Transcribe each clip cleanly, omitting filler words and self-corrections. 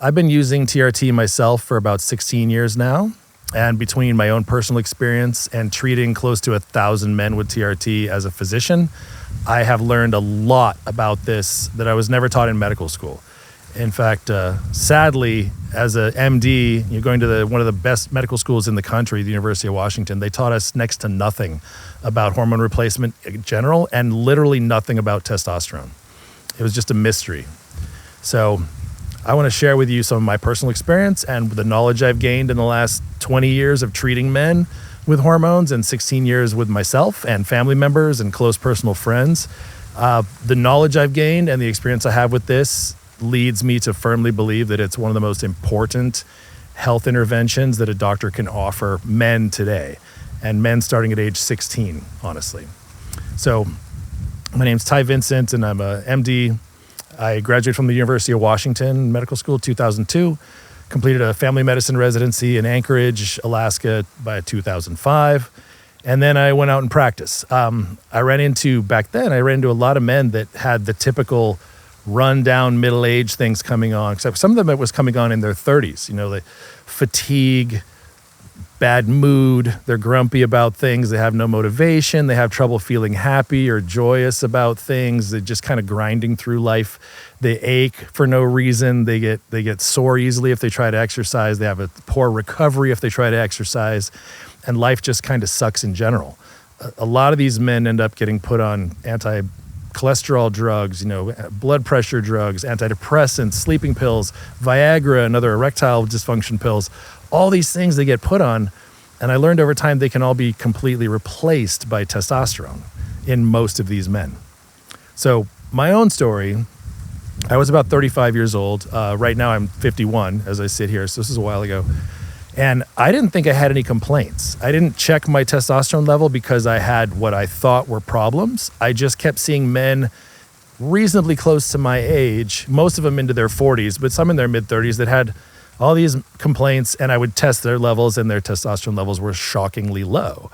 I've been using TRT myself for about 16 years now. And between my own personal experience and treating close to 1,000 men with TRT as a physician, I have learned a lot about this that I was never taught in medical school. In fact, sadly, as a MD, you're going to one of the best medical schools in the country, the University of Washington. They taught us next to nothing about hormone replacement in general and literally nothing about testosterone. It was just a mystery. So I want to share with you some of my personal experience and the knowledge I've gained in the last 20 years of treating men with hormones and 16 years with myself and family members and close personal friends. The knowledge I've gained and the experience I have with this leads me to firmly believe that it's one of the most important health interventions that a doctor can offer men today, and men starting at age 16, honestly. So my name's Vincent, and I'm a MD. I graduated from the University of Washington Medical School 2002, completed a family medicine residency in Anchorage, Alaska by 2005, and then I went out and practiced. I ran into a lot of men that had the typical run-down middle-age things coming on, except some of them it was coming on in their 30s, the fatigue, bad mood, they're grumpy about things, they have no motivation, they have trouble feeling happy or joyous about things, they're just kind of grinding through life, they ache for no reason, they get sore easily if they try to exercise, they have a poor recovery if they try to exercise, and life just kind of sucks in general. A lot of these men end up getting put on anti-cholesterol drugs, blood pressure drugs, antidepressants, sleeping pills, Viagra, and other erectile dysfunction pills. All these things they get put on, and I learned over time they can all be completely replaced by testosterone in most of these men. So my own story, I was about 35 years old. Right now I'm 51 as I sit here, so this is a while ago. And I didn't think I had any complaints. I didn't check my testosterone level because I had what I thought were problems. I just kept seeing men reasonably close to my age, most of them into their 40s, but some in their mid-30s that had all these complaints, and I would test their levels, and their testosterone levels were shockingly low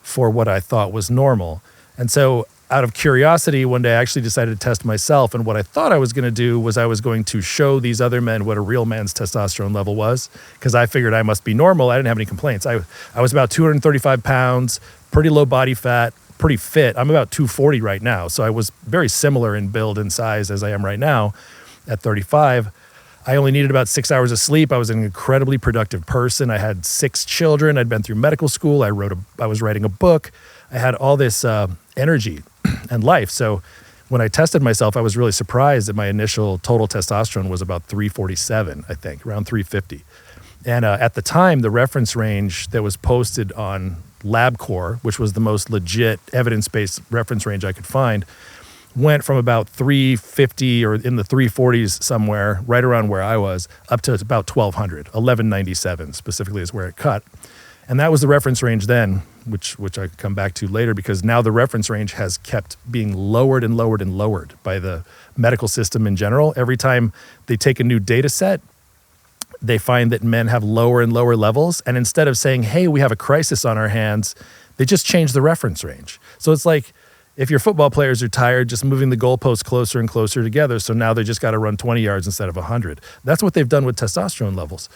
for what I thought was normal. And so out of curiosity, one day I actually decided to test myself, and what I thought I was going to do was I was going to show these other men what a real man's testosterone level was, because I figured I must be normal. I didn't have any complaints. I was about 235 pounds, pretty low body fat, pretty fit. I'm about 240 right now, so I was very similar in build and size as I am right now at 35. I only needed about 6 hours of sleep. I was an incredibly productive person. I had 6 children. I'd been through medical school. I was writing a book. I had all this energy and life. So when I tested myself, I was really surprised that my initial total testosterone was about 347, I think, around 350. And at the time, the reference range that was posted on LabCorp, which was the most legit evidence-based reference range I could find, went from about 350 or in the 340s somewhere, right around where I was, up to about 1,200, 1197 specifically is where it cut. And that was the reference range then, which I could come back to later, because now the reference range has kept being lowered and lowered and lowered by the medical system in general. Every time they take a new data set, they find that men have lower and lower levels. And instead of saying, hey, we have a crisis on our hands, they just change the reference range. So it's like, if your football players are tired, just moving the goalposts closer and closer together, so now they just got to run 20 yards instead of 100. That's what they've done with testosterone levels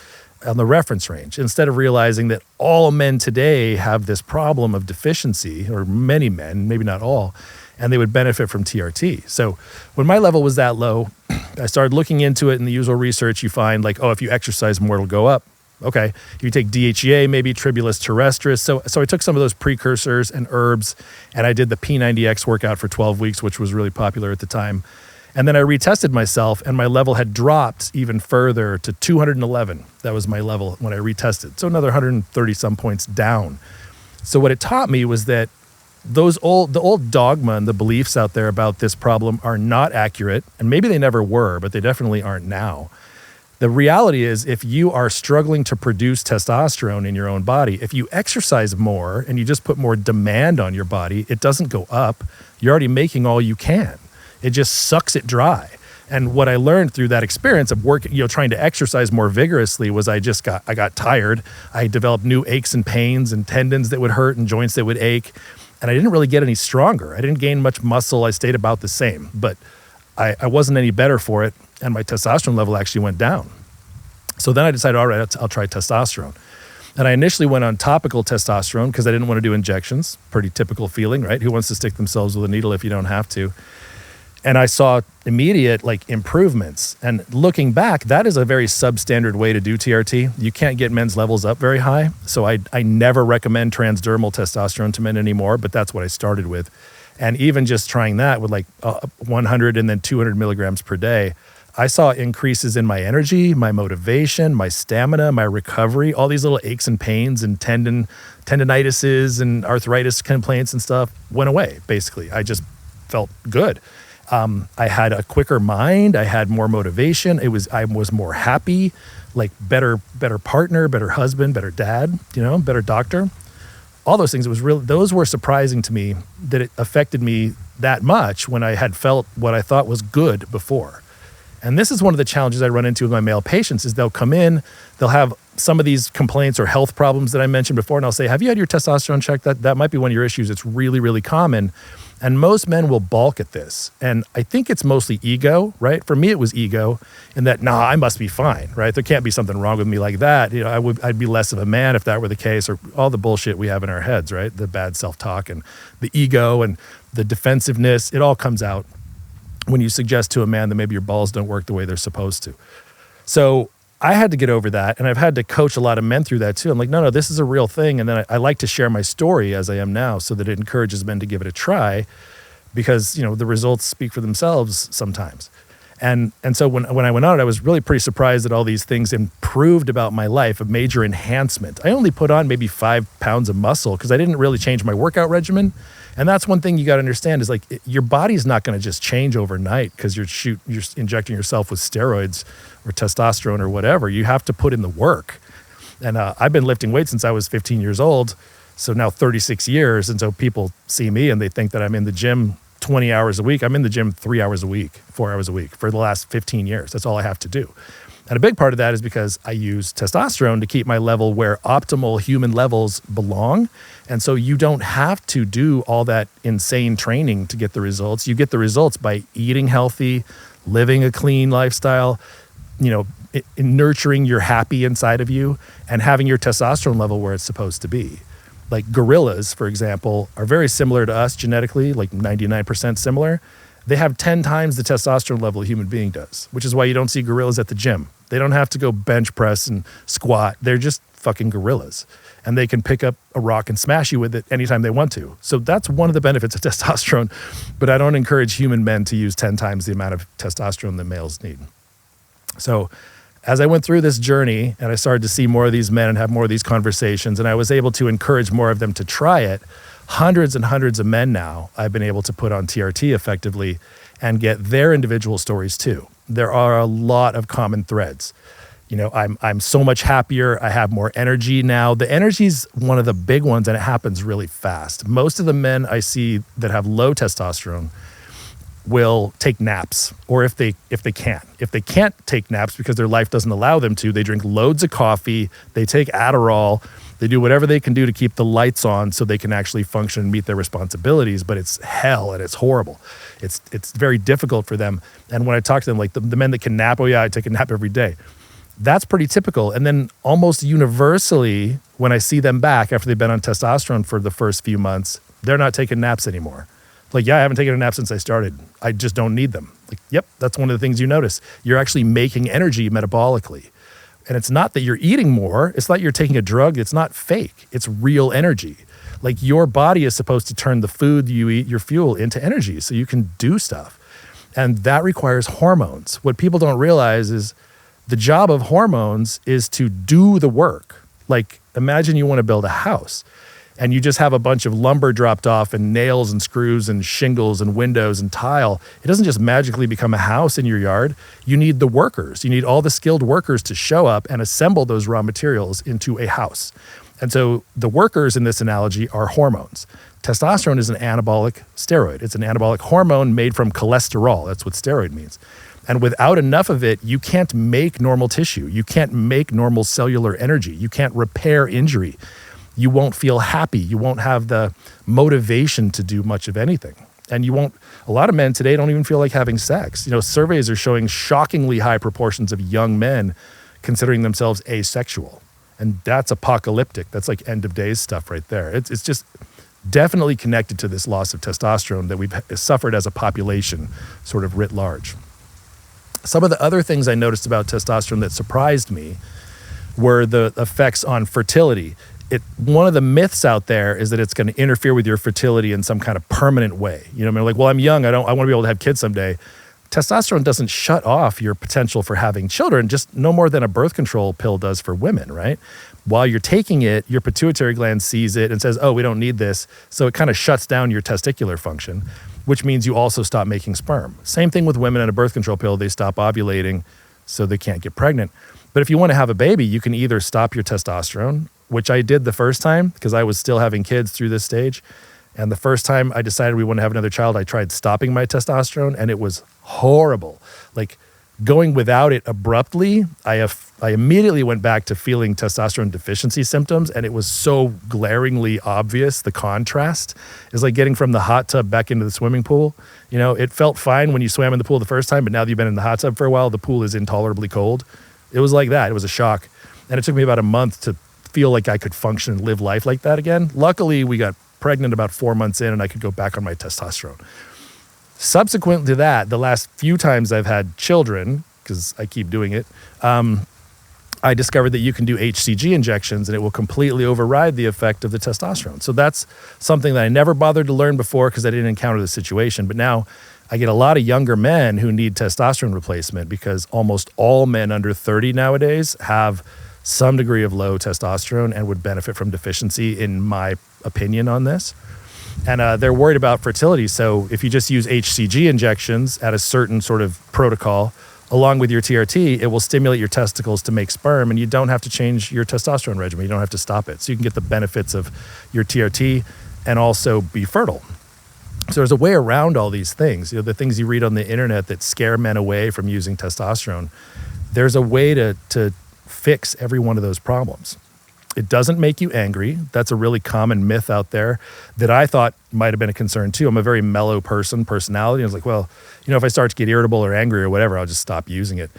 on the reference range, instead of realizing that all men today have this problem of deficiency, or many men, maybe not all, and they would benefit from TRT. So when my level was that low, I started looking into it. In the usual research, you find like, oh, if you exercise more, it'll go up. Okay, if you take DHEA, maybe Tribulus terrestris. So I took some of those precursors and herbs, and I did the P90X workout for 12 weeks, which was really popular at the time. And then I retested myself, and my level had dropped even further to 211. That was my level when I retested. So another 130 some points down. So what it taught me was that the old dogma and the beliefs out there about this problem are not accurate, and maybe they never were, but they definitely aren't now. The reality is, if you are struggling to produce testosterone in your own body, if you exercise more and you just put more demand on your body, it doesn't go up. You're already making all you can. It just sucks it dry. And what I learned through that experience of working, trying to exercise more vigorously was I got tired. I developed new aches and pains and tendons that would hurt and joints that would ache. And I didn't really get any stronger. I didn't gain much muscle. I stayed about the same, but I wasn't any better for it. And my testosterone level actually went down. So then I decided, all right, I'll try testosterone. And I initially went on topical testosterone because I didn't want to do injections. Pretty typical feeling, right? Who wants to stick themselves with a needle if you don't have to? And I saw immediate improvements. And looking back, that is a very substandard way to do TRT. You can't get men's levels up very high. So I never recommend transdermal testosterone to men anymore, but that's what I started with. And even just trying that with 100 and then 200 milligrams per day, I saw increases in my energy, my motivation, my stamina, my recovery, all these little aches and pains and tendinitises and arthritis complaints and stuff went away, basically. I just felt good. I had a quicker mind. I had more motivation. I was more happy, better partner, better husband, better dad, better doctor. All those things. Those were surprising to me that it affected me that much when I had felt what I thought was good before. And this is one of the challenges I run into with my male patients is they'll come in, they'll have some of these complaints or health problems that I mentioned before, and I'll say, have you had your testosterone checked? That might be one of your issues. It's really, really common. And most men will balk at this. And I think it's mostly ego, right? For me, it was ego in that, I must be fine, right? There can't be something wrong with me like that. I'd be less of a man if that were the case, or all the bullshit we have in our heads, right? The bad self-talk and the ego and the defensiveness, it all comes out when you suggest to a man that maybe your balls don't work the way they're supposed to. So I had to get over that, and I've had to coach a lot of men through that too. I'm like, no, this is a real thing. And then I like to share my story as I am now so that it encourages men to give it a try because, the results speak for themselves sometimes. And so when I went on it, I was really pretty surprised that all these things improved about my life, a major enhancement. I only put on maybe 5 pounds of muscle because I didn't really change my workout regimen. And that's one thing you got to understand is your body's not going to just change overnight because you're injecting yourself with steroids or testosterone or whatever. You have to put in the work. And I've been lifting weights since I was 15 years old. So now 36 years. And so people see me and they think that I'm in the gym 20 hours a week. I'm in the gym 3 hours a week, 4 hours a week for the last 15 years. That's all I have to do. And a big part of that is because I use testosterone to keep my level where optimal human levels belong. And so you don't have to do all that insane training to get the results. You get the results by eating healthy, living a clean lifestyle, nurturing your happy inside of you and having your testosterone level where it's supposed to be. Like gorillas, for example, are very similar to us genetically, 99% similar. They have 10 times the testosterone level a human being does, which is why you don't see gorillas at the gym. They don't have to go bench press and squat. They're just fucking gorillas. And they can pick up a rock and smash you with it anytime they want to. So that's one of the benefits of testosterone. But I don't encourage human men to use 10 times the amount of testosterone that males need. So as I went through this journey and I started to see more of these men and have more of these conversations, and I was able to encourage more of them to try it, hundreds and hundreds of men now I've been able to put on TRT effectively and get their individual stories too. There are a lot of common threads. I'm so much happier. I have more energy now. The energy's one of the big ones, and it happens really fast. Most of the men I see that have low testosterone will take naps, or if they can't take naps because their life doesn't allow them to, they drink loads of coffee, they take Adderall, they do whatever they can do to keep the lights on so they can actually function and meet their responsibilities, but it's hell and it's horrible. It's very difficult for them. And when I talk to them, the men that can nap, I take a nap every day. That's pretty typical. And then almost universally, when I see them back after they've been on testosterone for the first few months, they're not taking naps anymore. I haven't taken a nap since I started. I just don't need them. Yep, that's one of the things you notice. You're actually making energy metabolically. And it's not that you're eating more. It's not you're taking a drug. It's not fake. It's real energy. Your body is supposed to turn the food you eat, your fuel, into energy so you can do stuff. And that requires hormones. What people don't realize is the job of hormones is to do the work. Imagine you want to build a house. And you just have a bunch of lumber dropped off and nails and screws and shingles and windows and tile. It doesn't just magically become a house in your yard. You need the workers. You need all the skilled workers to show up and assemble those raw materials into a house. And so the workers in this analogy are hormones. Testosterone is an anabolic steroid. It's an anabolic hormone made from cholesterol. That's what steroid means. And without enough of it, you can't make normal tissue. You can't make normal cellular energy. You can't repair injury. You won't feel happy. You won't have the motivation to do much of anything. And a lot of men today don't even feel like having sex. Surveys are showing shockingly high proportions of young men considering themselves asexual. And that's apocalyptic. That's like end of days stuff right there. It's just definitely connected to this loss of testosterone that we've suffered as a population, sort of writ large. Some of the other things I noticed about testosterone that surprised me were the effects on fertility. One of the myths out there is that it's going to interfere with your fertility in some kind of permanent way. You know what I mean? Like, well, I'm young. I want to be able to have kids someday. Testosterone doesn't shut off your potential for having children, just no more than a birth control pill does for women, right? While you're taking it, your pituitary gland sees it and says, oh, we don't need this. So it kind of shuts down your testicular function, which means you also stop making sperm. Same thing with women on a birth control pill. They stop ovulating, so they can't get pregnant. But if you want to have a baby, you can either stop your testosterone, which I did the first time because I was still having kids through this stage. And the first time I decided we want to have another child, I tried stopping my testosterone, and it was horrible. Like, going without it abruptly, I immediately went back to feeling testosterone deficiency symptoms, and it was so glaringly obvious. The contrast is like getting from the hot tub back into the swimming pool. You know, it felt fine when you swam in the pool the first time, but now that you've been in the hot tub for a while, the pool is intolerably cold. It was like that. It was a shock. And it took me about a month to feel like I could function and live life like that again. Luckily, we got pregnant about 4 months in, and I could go back on my testosterone. Subsequent to that, the last few times I've had children, because I keep doing it, I discovered that you can do HCG injections and it will completely override the effect of the testosterone. So that's something that I never bothered to learn before because I didn't encounter the situation. But now I get a lot of younger men who need testosterone replacement because almost all men under 30 nowadays have some degree of low testosterone and would benefit from deficiency, in my opinion on this. And they're worried about fertility. So if you just use HCG injections at a certain sort of protocol, along with your TRT, it will stimulate your testicles to make sperm, and you don't have to change your testosterone regimen. You don't have to stop it. So you can get the benefits of your TRT and also be fertile. So there's a way around all these things. You know, the things you read on the internet that scare men away from using testosterone, there's a way to fix every one of those problems. It doesn't make you angry. That's a really common myth out there that I thought might have been a concern too. I'm a very mellow personality. I was like, well, you know, if I start to get irritable or angry or whatever, I'll just stop using it.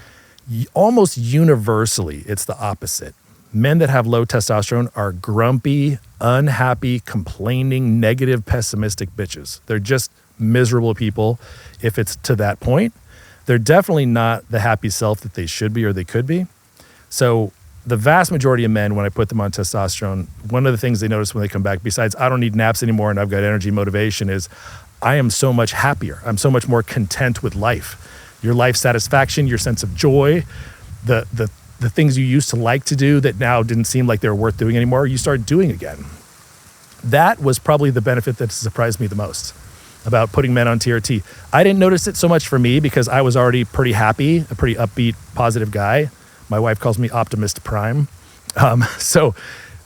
Almost universally, it's the opposite. Men that have low testosterone are grumpy, unhappy, complaining, negative, pessimistic bitches. They're just miserable people if it's to that point. They're definitely not the happy self that they should be or they could be. So the vast majority of men, when I put them on testosterone, one of the things they notice when they come back, besides I don't need naps anymore and I've got energy, motivation, is I am so much happier. I'm so much more content with life. Your life satisfaction, your sense of joy, the things you used to like to do that now didn't seem like they were worth doing anymore, you start doing again. That was probably the benefit that surprised me the most about putting men on TRT. I didn't notice it so much for me because I was already pretty happy, a pretty upbeat, positive guy. My wife calls me Optimist Prime. So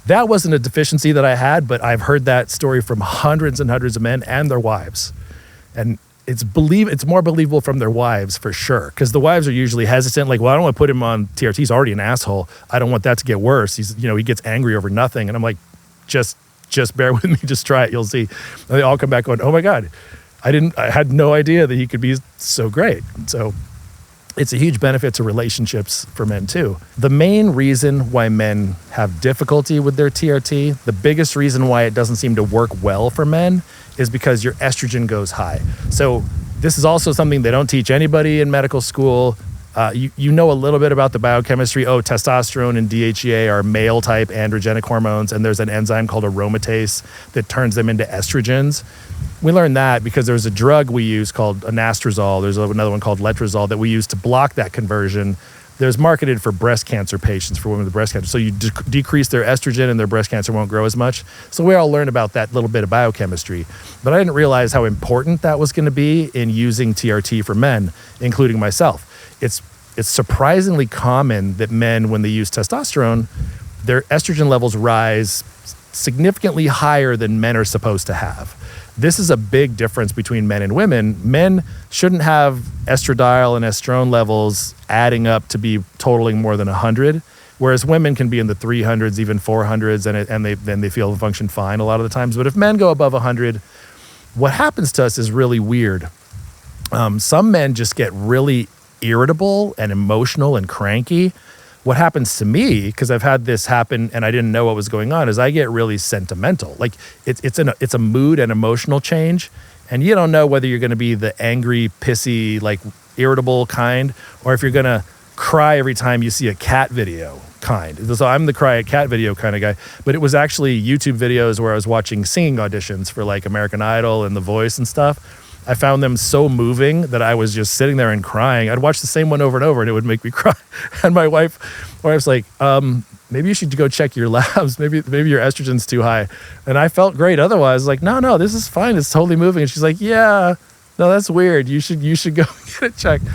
that wasn't a deficiency that I had, but I've heard that story from hundreds and hundreds of men and their wives. And it's more believable from their wives for sure, because the wives are usually hesitant, like, well, I don't want to put him on TRT. He's already an asshole. I don't want that to get worse. He gets angry over nothing. And I'm like, just bear with me, just try it, you'll see. And they all come back going, oh my God, I had no idea that he could be so great. So it's a huge benefit to relationships for men too. The main reason why men have difficulty with their TRT, the biggest reason why it doesn't seem to work well for men, is because your estrogen goes high. So this is also something they don't teach anybody in medical school. You know a little bit about the biochemistry. Oh, testosterone and DHEA are male type androgenic hormones, and there's an enzyme called aromatase that turns them into estrogens. We learned that because there's a drug we use called anastrozole. There's another one called letrozole that we use to block that conversion. There's marketed for breast cancer patients, for women with breast cancer. So you decrease their estrogen and their breast cancer won't grow as much. So we all learned about that little bit of biochemistry. But I didn't realize how important that was going to be in using TRT for men, including myself. It's surprisingly common that men, when they use testosterone, their estrogen levels rise significantly higher than men are supposed to have. This is a big difference between men and women. Men shouldn't have estradiol and estrone levels adding up to be totaling more than 100, whereas women can be in the 300s, even 400s, and they feel and function fine a lot of the times. But if men go above 100, what happens to us is really weird. Some men just get really irritable and emotional and cranky, what happens to me, because I've had this happen and I didn't know what was going on, is I get really sentimental. Like it's a mood and emotional change, and you don't know whether you're going to be the angry, pissy, like irritable kind, or if you're going to cry every time you see a cat video kind. So I'm the cry at cat video kind of guy, but it was actually YouTube videos where I was watching singing auditions for like American Idol and The Voice and stuff. I found them so moving that I was just sitting there and crying. I'd watch the same one over and over and it would make me cry. And my wife's like, maybe you should go check your labs. Maybe your estrogen's too high. And I felt great. Otherwise, like, no, this is fine. It's totally moving. And she's like, yeah, no, that's weird. You should go get it checked.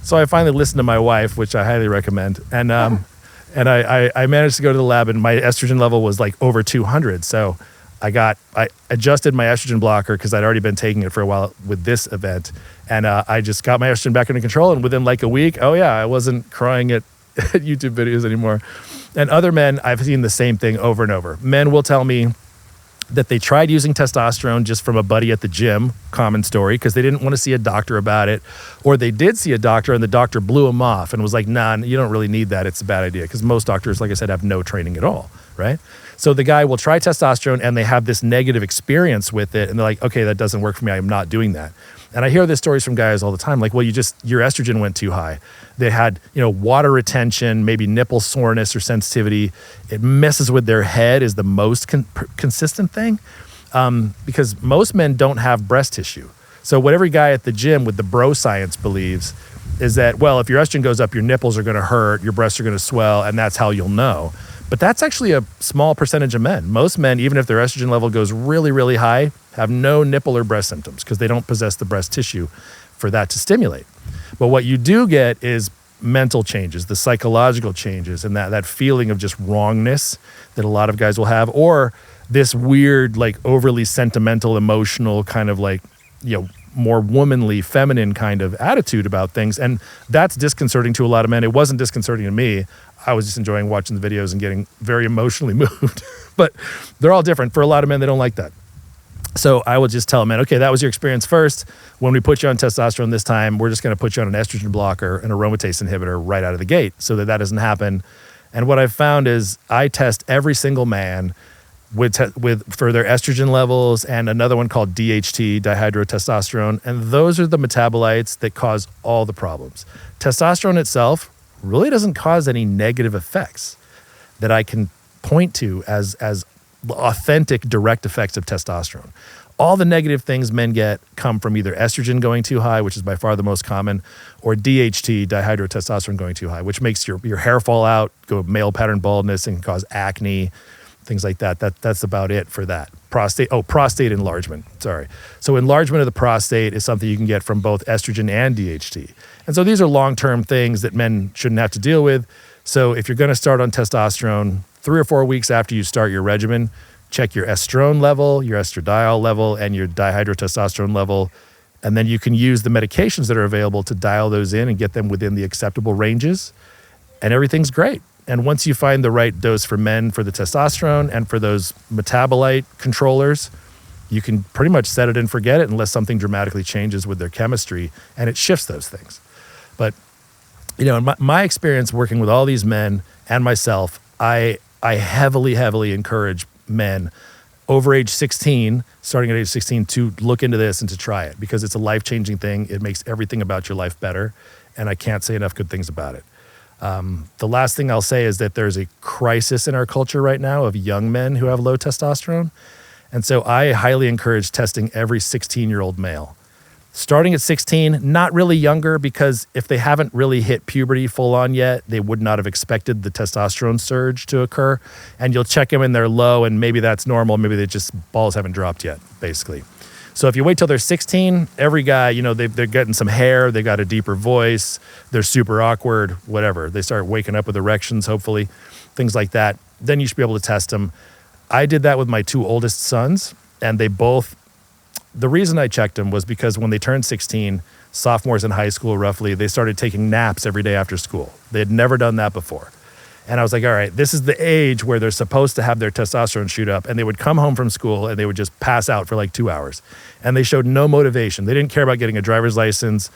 So I finally listened to my wife, which I highly recommend. And I managed to go to the lab and my estrogen level was like over 200. So I adjusted my estrogen blocker because I'd already been taking it for a while with this event. And I just got my estrogen back under control. And within like a week, I wasn't crying at YouTube videos anymore. And other men, I've seen the same thing over and over. Men will tell me that they tried using testosterone just from a buddy at the gym, common story, because they didn't want to see a doctor about it. Or they did see a doctor and the doctor blew them off and was like, nah, you don't really need that. It's a bad idea. Because most doctors, like I said, have no training at all, right? So the guy will try testosterone and they have this negative experience with it. And they're like, okay, that doesn't work for me. I'm not doing that. And I hear these stories from guys all the time. Like, well, your estrogen went too high. They had, water retention, maybe nipple soreness or sensitivity. It messes with their head is the most consistent thing. Because most men don't have breast tissue. So what every guy at the gym with the bro science believes is that, well, if your estrogen goes up, your nipples are going to hurt, your breasts are going to swell, and that's how you'll know. But that's actually a small percentage of men. Most men, even if their estrogen level goes really, really high, have no nipple or breast symptoms because they don't possess the breast tissue for that to stimulate. But what you do get is mental changes, the psychological changes, and that feeling of just wrongness that a lot of guys will have, or this weird, like overly sentimental, emotional kind of like, more womanly, feminine kind of attitude about things. And that's disconcerting to a lot of men. It wasn't disconcerting to me. I was just enjoying watching the videos and getting very emotionally moved. But they're all different. For a lot of men, they don't like that. So I will just tell them, man, okay, that was your experience first. When we put you on testosterone this time, we're just going to put you on an estrogen blocker, an aromatase inhibitor right out of the gate so that doesn't happen. And what I've found is I test every single man for their estrogen levels and another one called DHT, dihydrotestosterone. And those are the metabolites that cause all the problems. Testosterone itself really doesn't cause any negative effects that I can point to as authentic direct effects of testosterone. All the negative things men get come from either estrogen going too high, which is by far the most common, or DHT, dihydrotestosterone, going too high, which makes your hair fall out, go male pattern baldness, and can cause acne, things like that. That's about it for that. Prostate enlargement, sorry. So enlargement of the prostate is something you can get from both estrogen and DHT. And so these are long-term things that men shouldn't have to deal with. So if you're going to start on testosterone, 3 or 4 weeks after you start your regimen, check your estrone level, your estradiol level, and your dihydrotestosterone level. And then you can use the medications that are available to dial those in and get them within the acceptable ranges. And everything's great. And once you find the right dose for men for the testosterone and for those metabolite controllers, you can pretty much set it and forget it unless something dramatically changes with their chemistry and it shifts those things. But, in my experience working with all these men and myself, I heavily encourage men over age 16, starting at age 16, to look into this and to try it because it's a life-changing thing. It makes everything about your life better, and I can't say enough good things about it. The last thing I'll say is that there's a crisis in our culture right now of young men who have low testosterone. And so I highly encourage testing every 16-year-old male. Starting at 16, not really younger, because if they haven't really hit puberty full on yet, they would not have expected the testosterone surge to occur. And you'll check them and they're low, and maybe that's normal. Maybe they just balls haven't dropped yet, basically. So if you wait till they're 16, every guy, they're getting some hair, they got a deeper voice, they're super awkward, whatever. They start waking up with erections, hopefully, things like that. Then you should be able to test them. I did that with my 2 oldest sons, and the reason I checked them was because when they turned 16, sophomores in high school roughly, they started taking naps every day after school. They had never done that before. And I was like, all right, this is the age where they're supposed to have their testosterone shoot up. And they would come home from school and they would just pass out for like 2 hours. And they showed no motivation. They didn't care about getting a driver's license,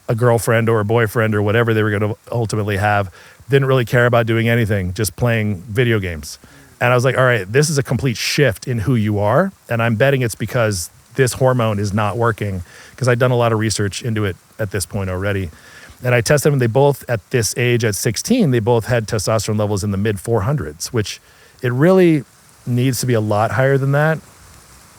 a girlfriend or a boyfriend or whatever they were going to ultimately have. didn't really care about doing anything, just playing video games. And I was like, all right, this is a complete shift in who you are. And I'm betting it's because this hormone is not working, because I'd done a lot of research into it at this point already. And I tested them, and they both, at this age, at 16, they both had testosterone levels in the mid 400s, which it really needs to be a lot higher than that.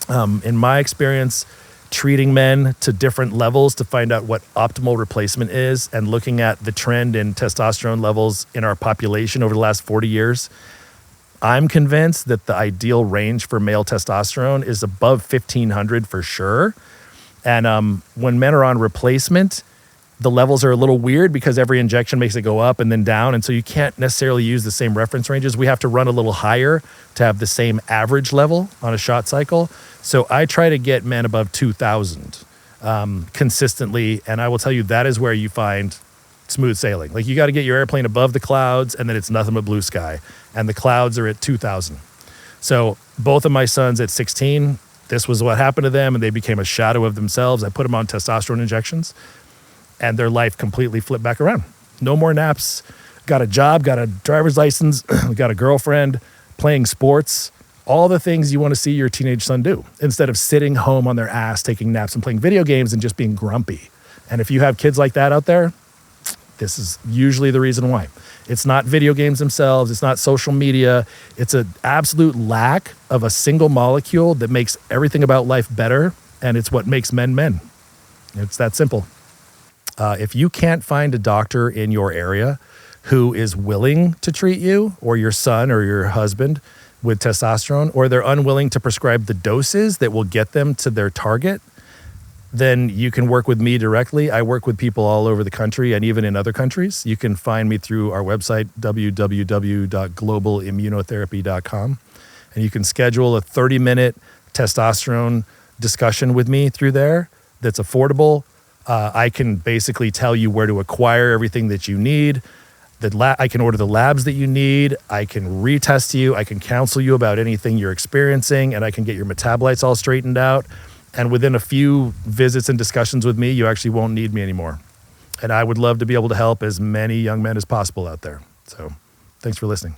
In my experience, treating men to different levels to find out what optimal replacement is, and looking at the trend in testosterone levels in our population over the last 40 years, I'm convinced that the ideal range for male testosterone is above 1,500 for sure. And when men are on replacement, the levels are a little weird because every injection makes it go up and then down. And so you can't necessarily use the same reference ranges. We have to run a little higher to have the same average level on a shot cycle. So I try to get men above 2,000 consistently. And I will tell you, that is where you find smooth sailing. Like, you got to get your airplane above the clouds, and then it's nothing but blue sky. And the clouds are at 2,000. So both of my sons at 16, this was what happened to them, and they became a shadow of themselves. I put them on testosterone injections, and their life completely flipped back around. No more naps, got a job, got a driver's license, got a girlfriend, playing sports, all the things you want to see your teenage son do, instead of sitting home on their ass, taking naps and playing video games and just being grumpy. And if you have kids like that out there, this is usually the reason why. It's not video games themselves. It's not social media. It's an absolute lack of a single molecule that makes everything about life better. And it's what makes men men. It's that simple. If you can't find a doctor in your area who is willing to treat you, or your son or your husband, with testosterone, or they're unwilling to prescribe the doses that will get them to their target, then you can work with me directly. I work with people all over the country and even in other countries. You can find me through our website, www.globalimmunotherapy.com. And you can schedule a 30-minute testosterone discussion with me through there that's affordable. I can basically tell you where to acquire everything that you need. I can order the labs that you need. I can retest you. I can counsel you about anything you're experiencing, and I can get your metabolites all straightened out. And within a few visits and discussions with me, you actually won't need me anymore. And I would love to be able to help as many young men as possible out there. So thanks for listening.